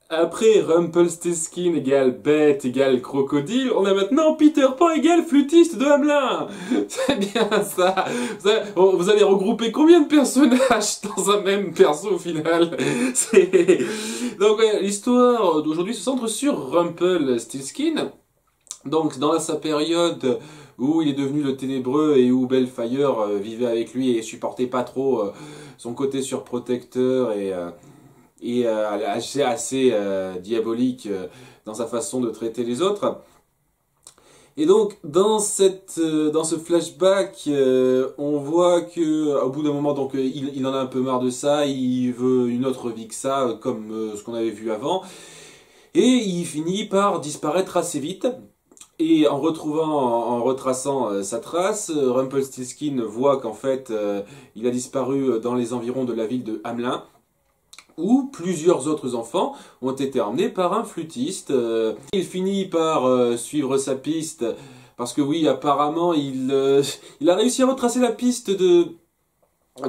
Après Rumpelstiltskin égale bête égale crocodile, on a maintenant Peter Pan égale flûtiste de Hamelin. C'est bien ça. Vous allez regrouper combien de personnages dans un même perso au final? Donc ouais, l'histoire d'aujourd'hui se centre sur Rumpelstiltskin. Donc dans sa période où il est devenu le ténébreux et où Bellefire vivait avec lui et supportait pas trop son côté surprotecteur et assez diabolique dans sa façon de traiter les autres. Et donc dans ce flashback, on voit que au bout d'un moment, donc il en a un peu marre de ça, il veut une autre vie que ça, comme ce qu'on avait vu avant, et il finit par disparaître assez vite. Et en retraçant sa trace, Rumpelstiltskin voit qu'en fait, il a disparu dans les environs de la ville de Hamelin, où plusieurs autres enfants ont été emmenés par un flûtiste. Il finit par suivre sa piste, parce que oui, apparemment, il a réussi à retracer la piste de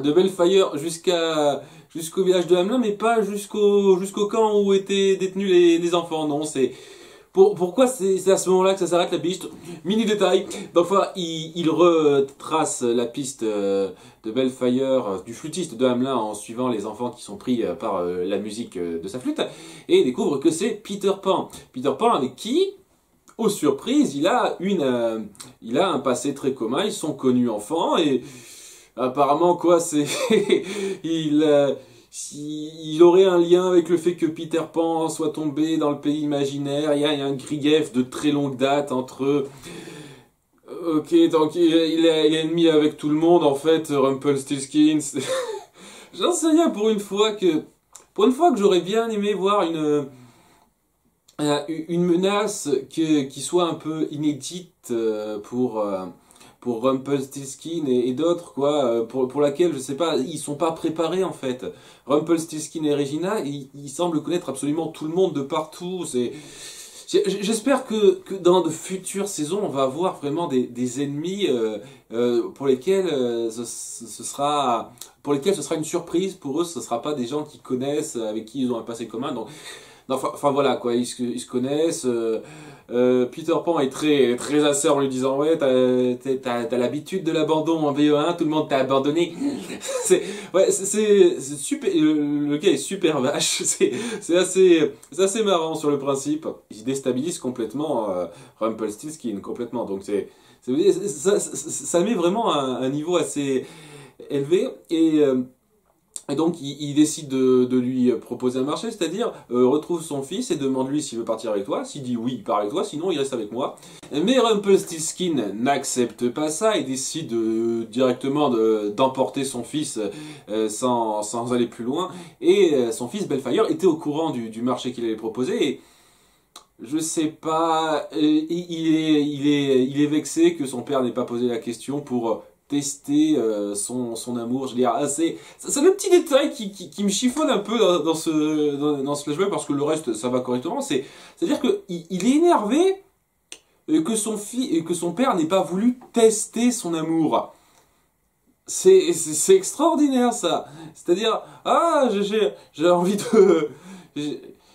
Bellefire jusqu'au village de Hamelin, mais pas jusqu'au camp où étaient détenus les enfants. Non, pourquoi c'est à ce moment-là que ça s'arrête la piste? Mini détail. Donc voilà, il retrace la piste de Bellefire, du flûtiste de Hamelin, en suivant les enfants qui sont pris par la musique de sa flûte, et il découvre que c'est Peter Pan. Peter Pan avec qui, aux surprises, il a un passé très commun. Ils sont connus enfants et apparemment quoi, il il aurait un lien avec le fait que Peter Pan soit tombé dans le pays imaginaire. Il y a un grief de très longue date entre eux. Ok, donc il est ennemi avec tout le monde en fait, Rumpelstiltskin. J'en sais rien pour une fois que j'aurais bien aimé voir une menace qui soit un peu inédite pour Rumpelstiltskin et d'autres, quoi, pour laquelle, je sais pas, ils sont pas préparés en fait. Rumpelstiltskin et Regina, ils semblent connaître absolument tout le monde de partout. J'espère que dans de futures saisons, on va avoir vraiment des ennemis pour lesquels pour lesquels ce sera une surprise pour eux. Ce sera pas des gens qu'ils connaissent, avec qui ils ont un passé commun. Donc, non, enfin voilà quoi, ils se connaissent. Peter Pan est très acer en lui disant ouais, t'as l'habitude de l'abandon en BE1, tout le monde t'a abandonné. C'est super, le gars est super vache. C'est assez marrant sur le principe. Il déstabilise complètement Rumpelstiltskin complètement. Donc ça met vraiment un niveau assez élevé et donc il décide de lui proposer un marché, c'est-à-dire retrouve son fils et demande-lui s'il veut partir avec toi. S'il dit oui, il part avec toi, sinon il reste avec moi. Mais Rumpelstiltskin n'accepte pas ça et décide directement d'emporter son fils sans aller plus loin. Et son fils Bellefire était au courant du marché qu'il allait proposer et je sais pas, il est vexé que son père n'ait pas posé la question pour tester son amour. Je veux dire, c'est le petit détail qui me chiffonne un peu dans ce flashback, parce que le reste, ça va correctement. C'est-à-dire qu'il est énervé que son père n'ait pas voulu tester son amour. C'est extraordinaire, ça. C'est-à-dire, ah, j'ai envie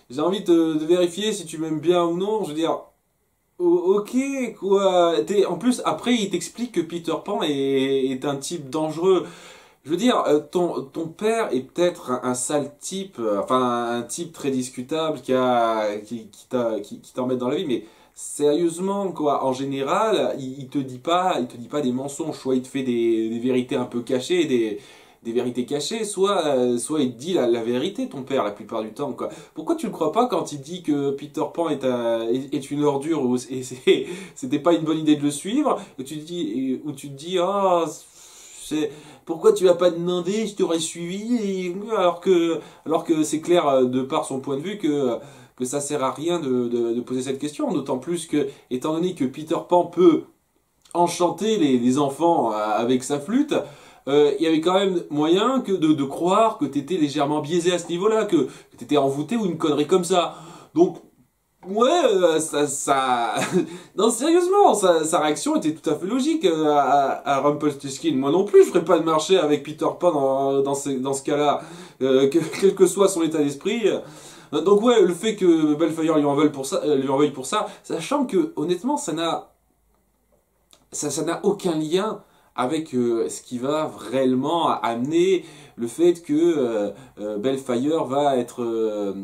j'ai envie de vérifier si tu m'aimes bien ou non. Je veux dire, ok, quoi. En plus, après, il t'explique que Peter Pan est un type dangereux. Je veux dire, ton père est peut-être un sale type, enfin un type très discutable qui t'embête dans la vie, mais sérieusement, quoi, en général, il te dit pas des mensonges, soit il te fait des vérités un peu cachées, des vérités cachées, soit il te dit la vérité, ton père, la plupart du temps, quoi. Pourquoi tu le crois pas quand il dit que Peter Pan est une ordure, et c'était pas une bonne idée de le suivre, ou tu te dis, ah, c'est, pourquoi tu vas pas demandé, je t'aurais suivi, alors que c'est clair, de par son point de vue, que ça sert à rien de poser cette question, d'autant plus que, étant donné que Peter Pan peut enchanter les enfants avec sa flûte, il y avait quand même moyen de croire que t'étais légèrement biaisé à ce niveau-là, que t'étais envoûté ou une connerie comme ça. Donc, ouais, non, sérieusement, sa réaction était tout à fait logique à Rumpelstiltskin. Moi non plus, je ferais pas de marché avec Peter Pan dans ce cas-là, quel que soit son état d'esprit. Donc ouais, le fait que Bellfire lui en veuille pour ça, sachant que honnêtement, ça n'a aucun lien avec ce qui va réellement amener le fait que Bellfire va être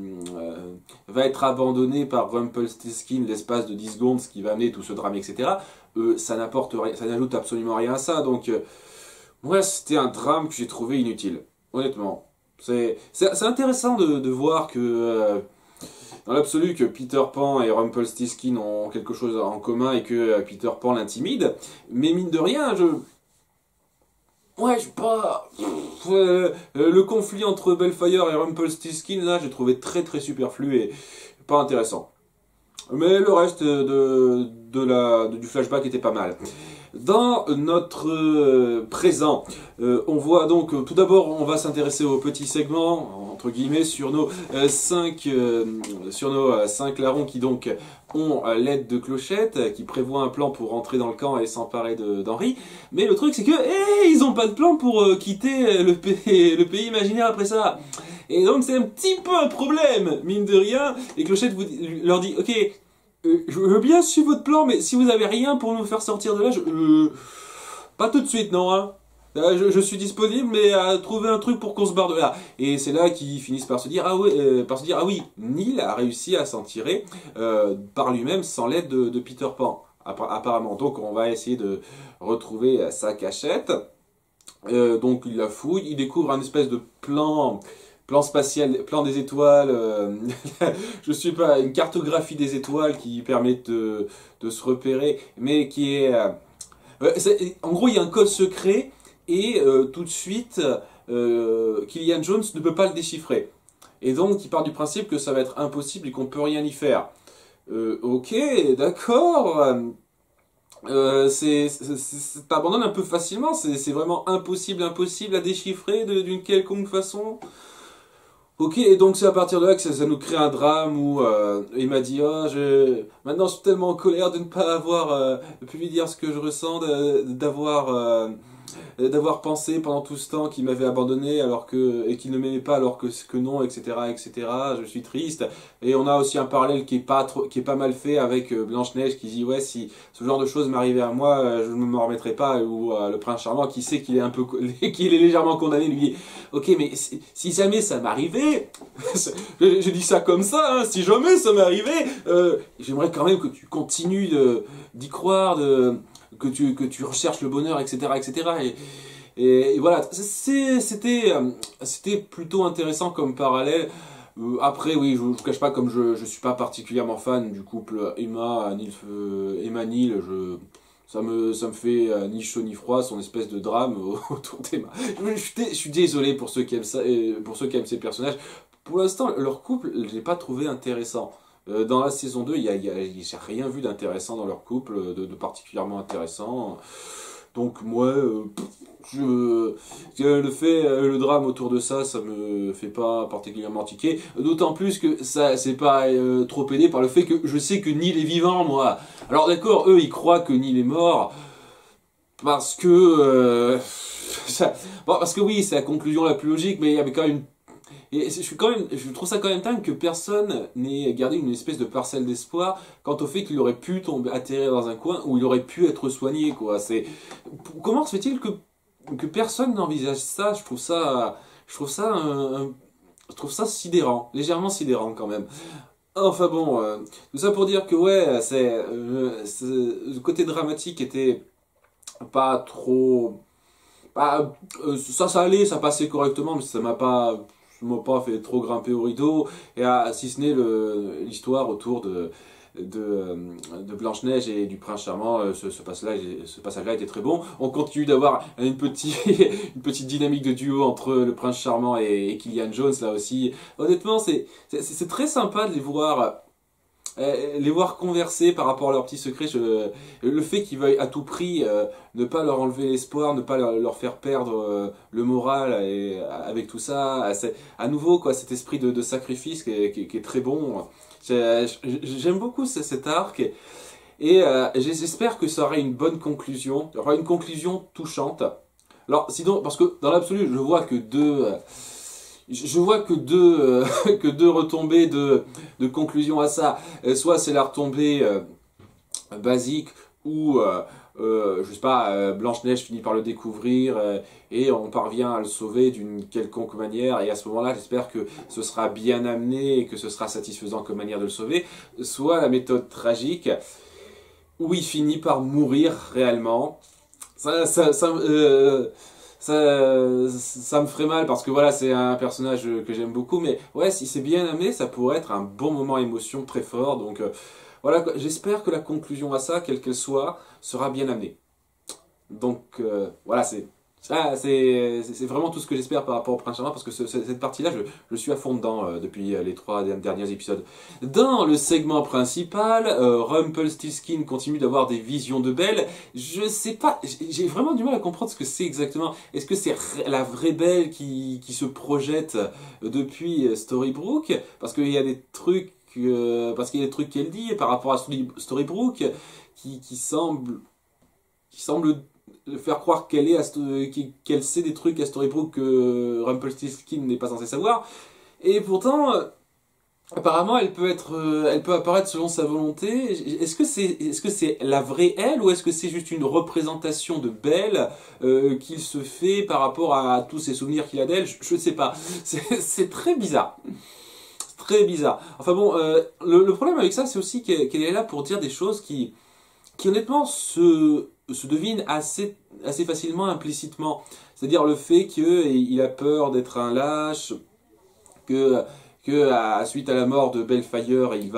abandonné par Rumpelstiltskin l'espace de 10 secondes, ce qui va amener tout ce drame, etc. Ça n'apporte rien, ça n'ajoute absolument rien à ça. Donc, moi, c'était un drame que j'ai trouvé inutile, honnêtement. C'est intéressant de voir que, dans l'absolu, que Peter Pan et Rumpelstiltskin ont quelque chose en commun et que Peter Pan l'intimide. Mais mine de rien, ouais, je sais pas. Le conflit entre Bellfire et Rumpelstiltskin, là, j'ai trouvé très très superflu et pas intéressant. Mais le reste du flashback était pas mal. Dans notre présent, on voit donc, tout d'abord, on va s'intéresser au petit segment, entre guillemets, sur nos 5 larrons qui donc ont l'aide de Clochette, qui prévoit un plan pour rentrer dans le camp et s'emparer d'Henri. Mais le truc, c'est que, ils ont pas de plan pour quitter le pays imaginaire après ça. Et donc, c'est un petit peu un problème, mine de rien. Et Clochette leur dit, ok, je veux bien suivre votre plan, mais si vous avez rien pour nous faire sortir de là, pas tout de suite, non, hein. Je suis disponible, mais à trouver un truc pour qu'on se barre de là. Et c'est là qu'ils finissent par se dire, ah oui, Neil a réussi à s'en tirer par lui-même sans l'aide de Peter Pan, apparemment. Donc on va essayer de retrouver sa cachette. Donc il la fouille, il découvre un espèce de plan spatial, plan des étoiles, je suis pas, une cartographie des étoiles qui permet de se repérer, mais qui est... en gros, il y a un code secret, et tout de suite, Killian Jones ne peut pas le déchiffrer. Et donc, il part du principe que ça va être impossible et qu'on peut rien y faire. Ok, d'accord... t'abandonnes un peu facilement, c'est vraiment impossible à déchiffrer d'une quelconque façon. Ok, et donc c'est à partir de là que ça nous crée un drame où il m'a dit oh, maintenant je suis tellement en colère de ne pas avoir pu lui dire ce que je ressens, d'avoir pensé pendant tout ce temps qu'il m'avait abandonné et qu'il ne m'aimait pas alors que non, etc., etc. Je suis triste. Et on a aussi un parallèle qui est pas mal fait avec Blanche-Neige qui dit ouais, si ce genre de choses m'arrivait à moi, je ne m'en remettrai pas. Ou le prince charmant qui sait qu'il est qu'il est légèrement condamné lui dit ok, mais si jamais ça m'arrivait, j'ai dit ça comme ça, hein, si jamais ça m'arrivait, j'aimerais quand même que tu continues d'y croire, que tu recherches le bonheur, etc., etc. Et voilà, c'était plutôt intéressant comme parallèle. Après, oui, je ne vous cache pas, comme je suis pas particulièrement fan du couple Emma-Neil, ça me fait ni chaud ni froid, son espèce de drame autour d'Emma. Je suis désolé pour ceux qui aiment ça, pour ceux qui aiment ces personnages. Pour l'instant, leur couple, je l'ai pas trouvé intéressant. Dans la saison 2, j'ai rien vu d'intéressant dans leur couple, de particulièrement intéressant. Donc moi, le drame autour de ça me fait pas particulièrement tiquer. D'autant plus que ça, c'est pas trop aidé par le fait que je sais que Neil est vivant, moi. Alors d'accord, eux, ils croient que Neil est mort parce que parce que oui, c'est la conclusion la plus logique, mais il y avait quand même je trouve ça quand même dingue que personne n'ait gardé une espèce de parcelle d'espoir quant au fait qu'il aurait pu atterrir dans un coin où il aurait pu être soigné, quoi. Comment se fait-il que personne n'envisage ça? Je trouve ça sidérant, légèrement sidérant quand même. Enfin bon, tout ça pour dire que ouais, le côté dramatique était pas trop... ça allait, ça passait correctement, mais ça m'a pas fait trop grimper au rideau, et si ce n'est l'histoire autour de Blanche-Neige et du prince charmant, ce passage-là était très bon. On continue d'avoir une petite dynamique de duo entre le prince charmant et Killian Jones, là aussi. Honnêtement, c'est très sympa de les voir converser par rapport à leurs petits secrets. Le fait qu'ils veuillent à tout prix ne pas leur enlever l'espoir, ne pas leur faire perdre le moral, et avec tout ça, c'est à nouveau quoi, cet esprit de sacrifice qui est très bon. J'aime beaucoup cet arc, et j'espère que ça aura une bonne conclusion, il y aura une conclusion touchante. Alors sinon, parce que dans l'absolu, je vois que je vois que que deux retombées de conclusion à ça. Soit c'est la retombée basique où, je sais pas, Blanche-Neige finit par le découvrir et on parvient à le sauver d'une quelconque manière. Et à ce moment-là, j'espère que ce sera bien amené et que ce sera satisfaisant comme manière de le sauver. Soit la méthode tragique où il finit par mourir réellement. Ça me ferait mal parce que voilà, c'est un personnage que j'aime beaucoup, mais ouais, si c'est bien amené, ça pourrait être un bon moment émotion très fort. Donc voilà, j'espère que la conclusion à ça, quelle qu'elle soit, sera bien amenée. Donc voilà, c'est vraiment tout ce que j'espère par rapport au Prince Charmant parce que cette partie-là, je suis à fond dedans depuis les 3 derniers épisodes. Dans le segment principal, Rumpelstiltskin continue d'avoir des visions de Belle. Je sais pas, j'ai vraiment du mal à comprendre ce que c'est exactement. Est-ce que c'est la vraie Belle qui se projette depuis Storybrooke? Parce qu'il y a des trucs, parce qu'il y a des trucs qu'elle dit par rapport à Storybrooke qui semblent faire croire qu'elle sait des trucs à Storybrooke que Rumpelstiltskin n'est pas censé savoir. Et pourtant, apparemment, elle peut apparaître selon sa volonté. Est-ce que c'est la vraie elle ou est-ce que c'est juste une représentation de Belle qu'il se fait par rapport à tous ses souvenirs qu'il a d'elle? Je ne sais pas. C'est très bizarre. Très bizarre. Enfin bon, le problème avec ça, c'est aussi qu'elle est là pour dire des choses qui honnêtement se devine assez facilement implicitement. C'est-à-dire le fait qu'il a peur d'être un lâche, suite à la mort de Bellfire, il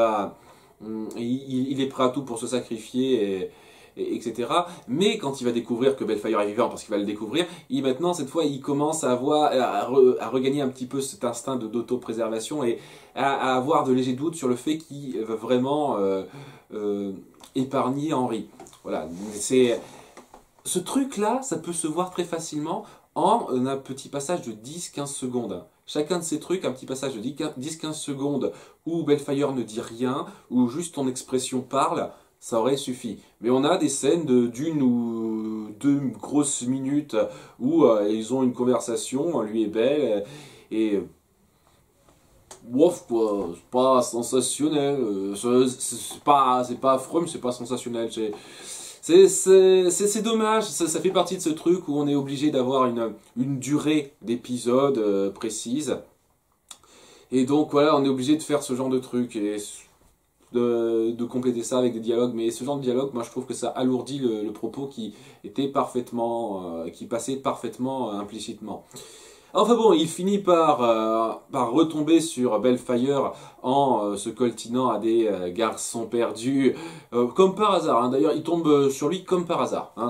est prêt à tout pour se sacrifier, etc. Mais quand il va découvrir que Bellfire est vivant, parce qu'il va le découvrir, maintenant, cette fois, il commence à regagner un petit peu cet instinct d'autopréservation et à avoir de légers doutes sur le fait qu'il va vraiment épargner Henry. Voilà, ce truc-là, ça peut se voir très facilement en un petit passage de 10-15 secondes. Chacun de ces trucs, un petit passage de 10-15 secondes où Bellfire ne dit rien, où juste ton expression parle, ça aurait suffi. Mais on a des scènes d'une ou deux grosses minutes où ils ont une conversation, lui et Belle, et Wouf, quoi, c'est pas sensationnel. C'est pas affreux, mais c'est pas sensationnel. C'est dommage, ça fait partie de ce truc où on est obligé d'avoir une durée d'épisode précise. Et donc voilà, on est obligé de faire ce genre de truc et de compléter ça avec des dialogues. Mais ce genre de dialogue, moi je trouve que ça alourdit le propos qui passait parfaitement implicitement. Enfin bon, il finit par retomber sur Bellfire en se coltinant à des garçons perdus, comme par hasard. Hein. D'ailleurs, il tombe sur lui comme par hasard. Hein.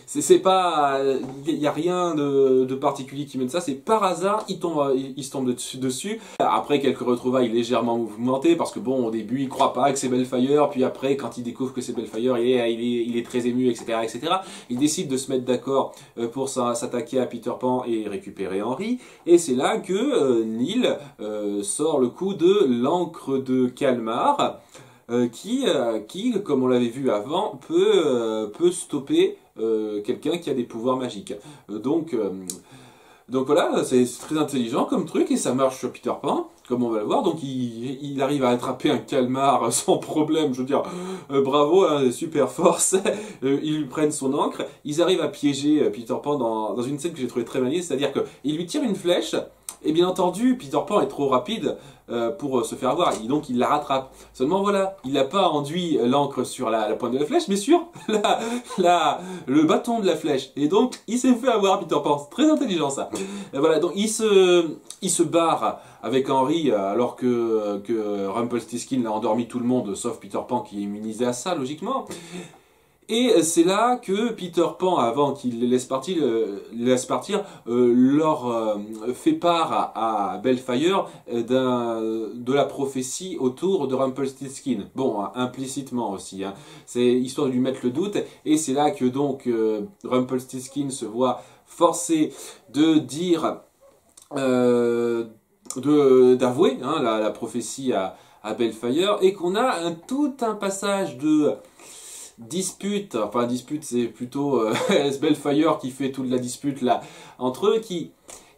C'est pas, il n'y a rien de particulier qui mène ça. C'est par hasard, il se tombe dessus. Après quelques retrouvailles légèrement mouvementées, parce que bon, au début, il croit pas que c'est Bellfire, puis après, quand il découvre que c'est Bellfire, il est très ému, etc., etc. Il décide de se mettre d'accord pour s'attaquer à Peter Pan et récupérer Henry, et c'est là que Neil sort le coup de l'encre de Calmar, qui, comme on l'avait vu avant, peut stopper quelqu'un qui a des pouvoirs magiques. Donc voilà, c'est très intelligent comme truc et ça marche sur Peter Pan, comme on va le voir. Donc il arrive à attraper un calmar sans problème, je veux dire, bravo, hein, super force. Ils lui prennent son encre, ils arrivent à piéger Peter Pan dans une scène que j'ai trouvé très maligne, c'est-à-dire qu'il lui tire une flèche, et bien entendu, Peter Pan est trop rapide pour se faire avoir, et donc il la rattrape. Seulement voilà, il n'a pas enduit l'encre sur la pointe de la flèche, mais sur le bâton de la flèche. Et donc il s'est fait avoir, Peter Pan. C'est très intelligent ça. Et voilà, donc il se barre avec Henry alors que Rumpelstiltskin a endormi tout le monde, sauf Peter Pan qui est immunisé à ça, logiquement. Et c'est là que Peter Pan, avant qu'il les laisse partir, leur fait part à Bellfire de la prophétie autour de Rumpelstiltskin. Bon, hein, implicitement aussi. Hein. C'est histoire de lui mettre le doute. Et c'est là que donc Rumpelstiltskin se voit forcé de dire, d'avouer hein, la prophétie à Bellfire, et qu'on a tout un passage de dispute, enfin dispute c'est plutôt Bellfire qui fait toute la dispute là entre eux, qui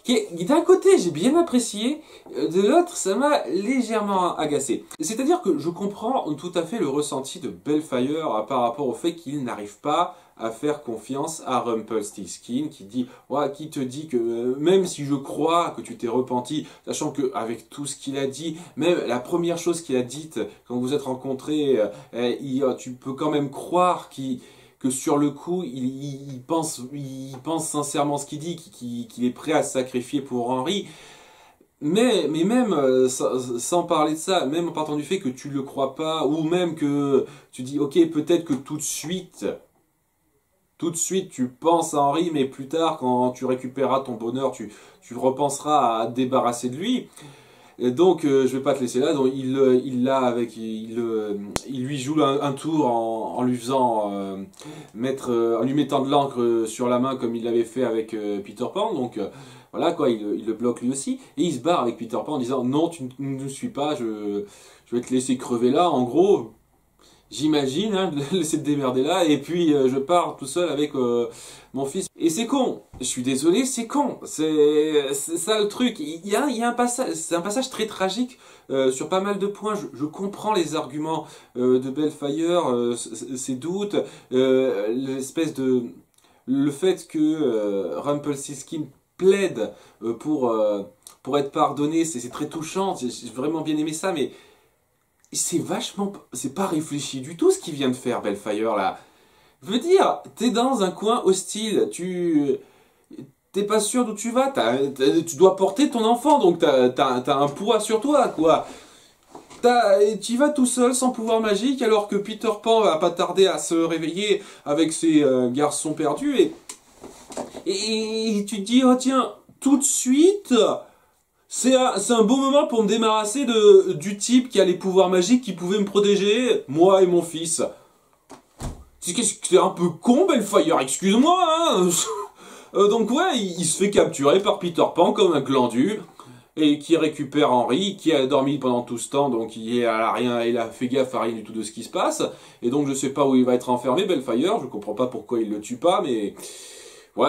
D'un côté, j'ai bien apprécié, de l'autre, ça m'a légèrement agacé. C'est-à-dire que je comprends tout à fait le ressenti de Bellfire par rapport au fait qu'il n'arrive pas à faire confiance à Rumpelstiltskin, qui te dit que même si je crois que tu t'es repenti, sachant que avec tout ce qu'il a dit, même la première chose qu'il a dite quand vous êtes rencontrés, tu peux quand même croire que sur le coup, il pense sincèrement ce qu'il dit, qu'il est prêt à se sacrifier pour Henry. Mais même sans parler de ça, même en partant du fait que tu le crois pas, ou même que tu dis, ok, peut-être que tout de suite, tu penses à Henry, mais plus tard, quand tu récupéreras ton bonheur, tu repenseras à te débarrasser de lui. Et donc, je vais pas te laisser là. Donc, il lui joue un tour en lui faisant en lui mettant de l'encre sur la main comme il l'avait fait avec Peter Pan. Donc, voilà quoi, il le bloque lui aussi. Et il se barre avec Peter Pan en disant non, tu ne nous suis pas, je vais te laisser crever là. En gros, j'imagine, hein, de laisser te démerder là, et puis je pars tout seul avec mon fils. Et c'est con, je suis désolé, c'est con. C'est ça le truc. Il y a un passage, c'est un passage très tragique sur pas mal de points. Je comprends les arguments de Bellfire, ses doutes, l'espèce de... Le fait que Rumpelstiltskin plaide pour être pardonné, c'est très touchant, j'ai vraiment bien aimé ça, mais c'est pas réfléchi du tout ce qu'il vient de faire, Bellfire, là. Je veux dire, t'es dans un coin hostile, t'es pas sûr d'où tu vas, tu dois porter ton enfant, donc t'as un poids sur toi, quoi. Tu y vas tout seul, sans pouvoir magique, alors que Peter Pan va pas tarder à se réveiller avec ses garçons perdus, et tu te dis, oh tiens, tout de suite... C'est un beau moment pour me débarrasser du type qui a les pouvoirs magiques qui pouvait me protéger, moi et mon fils. C'est un peu con, Bellfire, excuse-moi, hein. Donc ouais, il se fait capturer par Peter Pan comme un glandu, et qui récupère Henry, qui a dormi pendant tout ce temps, donc il a fait gaffe à rien du tout de ce qui se passe, et donc je sais pas où il va être enfermé, Bellfire, je comprends pas pourquoi il le tue pas, mais... Ouais,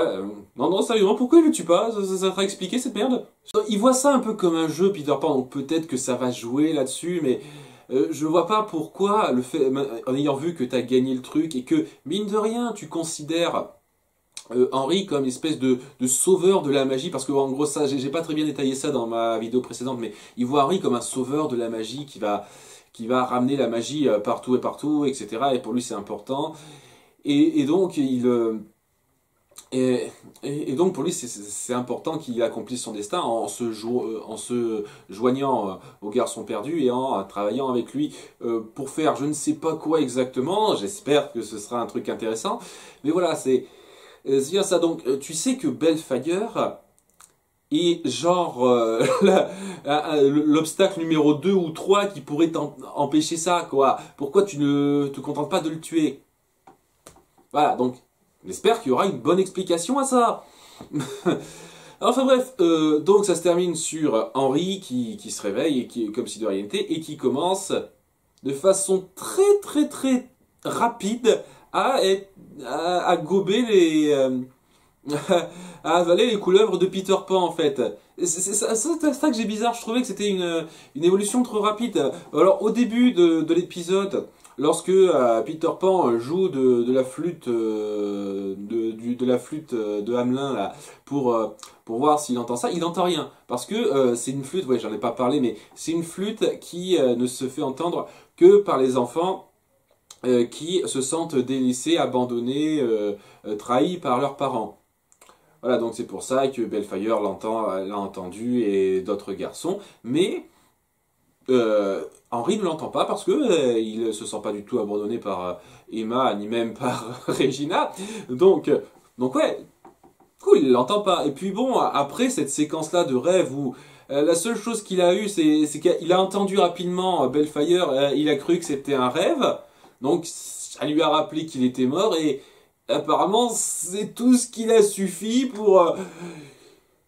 non, sérieusement, pourquoi il le tue pas? Ça t'a expliqué cette merde? Il voit ça un peu comme un jeu, Peter Pan, donc peut-être que ça va jouer là-dessus, mais je vois pas pourquoi, en ayant vu que t'as gagné le truc, et que, mine de rien, tu considères Henry comme une espèce de sauveur de la magie, parce que en gros, ça, j'ai pas très bien détaillé ça dans ma vidéo précédente, mais il voit Henry comme un sauveur de la magie qui va ramener la magie partout et partout, etc., et pour lui c'est important, et donc Et donc pour lui c'est important qu'il accomplisse son destin en se joignant au garçon perdu et en travaillant avec lui pour faire je ne sais pas quoi exactement, j'espère que ce sera un truc intéressant, mais voilà, c'est bien ça. Donc tu sais que Bellfire est genre l'obstacle numéro 2 ou 3 qui pourrait empêcher ça, quoi. Pourquoi tu ne te contentes pas de le tuer? Voilà, donc j'espère qu'il y aura une bonne explication à ça. Enfin bref, donc ça se termine sur Henry qui se réveille, et qui, comme si de rien n'était, et qui commence de façon très très très rapide à gober à avaler les couleuvres de Peter Pan en fait. C'est ça que j'ai bizarre, je trouvais que c'était une évolution trop rapide. Alors au début de l'épisode, lorsque Peter Pan joue de la flûte de la flûte de Hamelin là, pour voir s'il entend ça, il n'entend rien. Parce que c'est une flûte, ouais j'en ai pas parlé, mais c'est une flûte qui ne se fait entendre que par les enfants qui se sentent délaissés, abandonnés, trahis par leurs parents. Voilà, donc c'est pour ça que Bellfire l'a entendu et d'autres garçons, mais Henry ne l'entend pas parce que il ne se sent pas du tout abandonné par Emma ni même par Regina. Donc ouais, cool, il l'entend pas. Et puis bon, après cette séquence-là de rêve où la seule chose qu'il a eue, c'est qu'il a entendu rapidement Bellfire, il a cru que c'était un rêve, donc ça lui a rappelé qu'il était mort et apparemment, c'est tout ce qu'il a suffi pour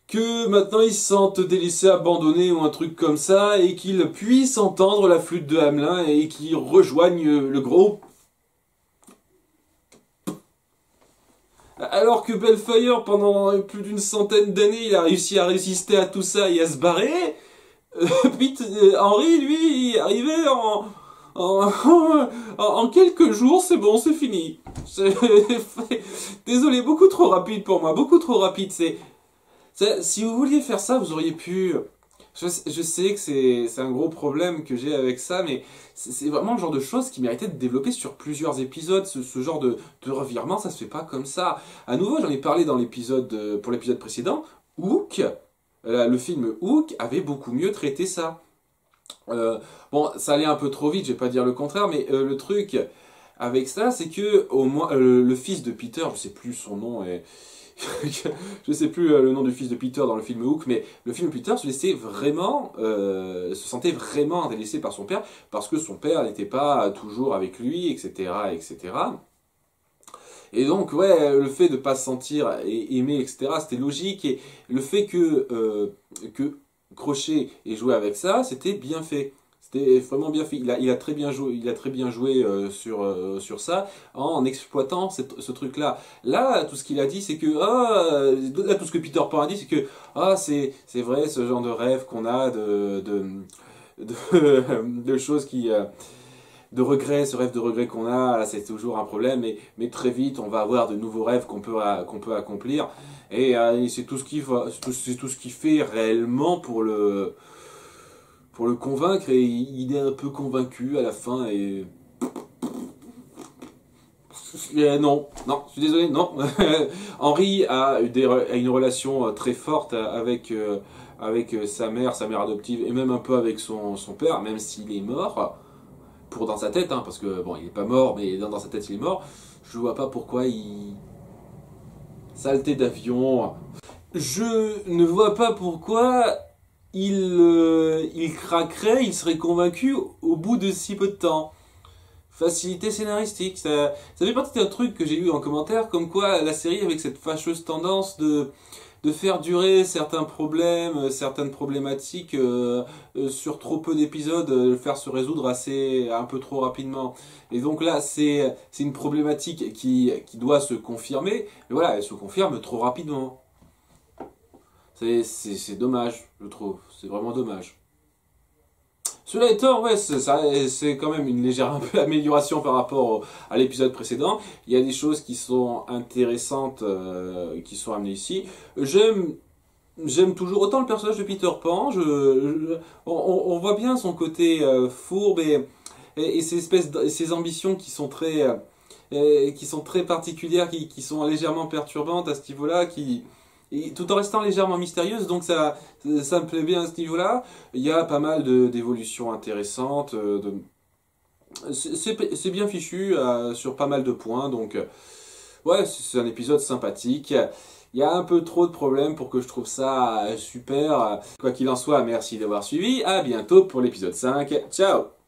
que maintenant il se sente délaissé, abandonné ou un truc comme ça, et qu'il puisse entendre la flûte de Hamelin et qu'il rejoigne le groupe. Alors que Bellfire, pendant plus d'une centaine d'années, il a réussi à résister à tout ça et à se barrer. Henry, lui, il est arrivé en, en quelques jours, c'est bon, c'est fini. Désolé, beaucoup trop rapide pour moi, beaucoup trop rapide. Si vous vouliez faire ça, vous auriez pu... Je sais que c'est un gros problème que j'ai avec ça, mais c'est vraiment le genre de choses qui méritait de développer sur plusieurs épisodes. Ce genre de revirement, ça se fait pas comme ça. À nouveau, j'en ai parlé dans l'épisode pour l'épisode précédent. Hook, le film Hook avait beaucoup mieux traité ça. Bon, ça allait un peu trop vite, je vais pas dire le contraire, mais le truc avec ça, c'est que au moins le fils de Peter, je sais plus son nom, et je sais plus le nom du fils de Peter dans le film Hook, mais le film Peter se sentait vraiment délaissé par son père, parce que son père n'était pas toujours avec lui, etc., etc. Et donc, ouais, le fait de pas se sentir aimé, etc., c'était logique, et le fait que Crochet ait joué avec ça, c'était bien fait. C'était vraiment bien fait. Il a très bien joué, sur ça en exploitant ce truc-là. Là, tout ce qu'il a dit, c'est que là, tout ce que Peter Pan a dit, c'est que c'est vrai ce genre de rêve qu'on a de choses de regrets, ce rêve de regret qu'on a, c'est toujours un problème, mais très vite, on va avoir de nouveaux rêves qu'on peut accomplir. Et c'est tout ce qu'il fait réellement pour le convaincre, et il est un peu convaincu à la fin, et... non, je suis désolé, non. Henry a une relation très forte avec sa mère adoptive, et même un peu avec son père, même s'il est mort. Dans sa tête, hein, parce que bon, il est pas mort, mais dans sa tête il est mort. Je vois pas pourquoi il... Saleté d'avion. Je ne vois pas pourquoi il craquerait, il serait convaincu au bout de si peu de temps. Facilité scénaristique, ça fait partie d'un truc que j'ai lu en commentaire, comme quoi la série, avec cette fâcheuse tendance de faire durer certains problèmes, certaines problématiques sur trop peu d'épisodes, le faire se résoudre un peu trop rapidement. Et donc là, c'est une problématique qui doit se confirmer, mais voilà, elle se confirme trop rapidement. C'est dommage, je trouve, c'est vraiment dommage. Cela étant, ouais, c'est quand même une légère amélioration par rapport à l'épisode précédent. Il y a des choses qui sont intéressantes qui sont amenées ici. J'aime toujours autant le personnage de Peter Pan. On voit bien son côté fourbe et ces ambitions qui sont très particulières, qui sont légèrement perturbantes à ce niveau-là, tout en restant légèrement mystérieuse, donc ça me plaît bien à ce niveau-là. Il y a pas mal d'évolutions intéressantes, c'est bien fichu sur pas mal de points, donc ouais, c'est un épisode sympathique. Il y a un peu trop de problèmes pour que je trouve ça super. Quoi qu'il en soit, merci d'avoir suivi, à bientôt pour l'épisode 5, ciao!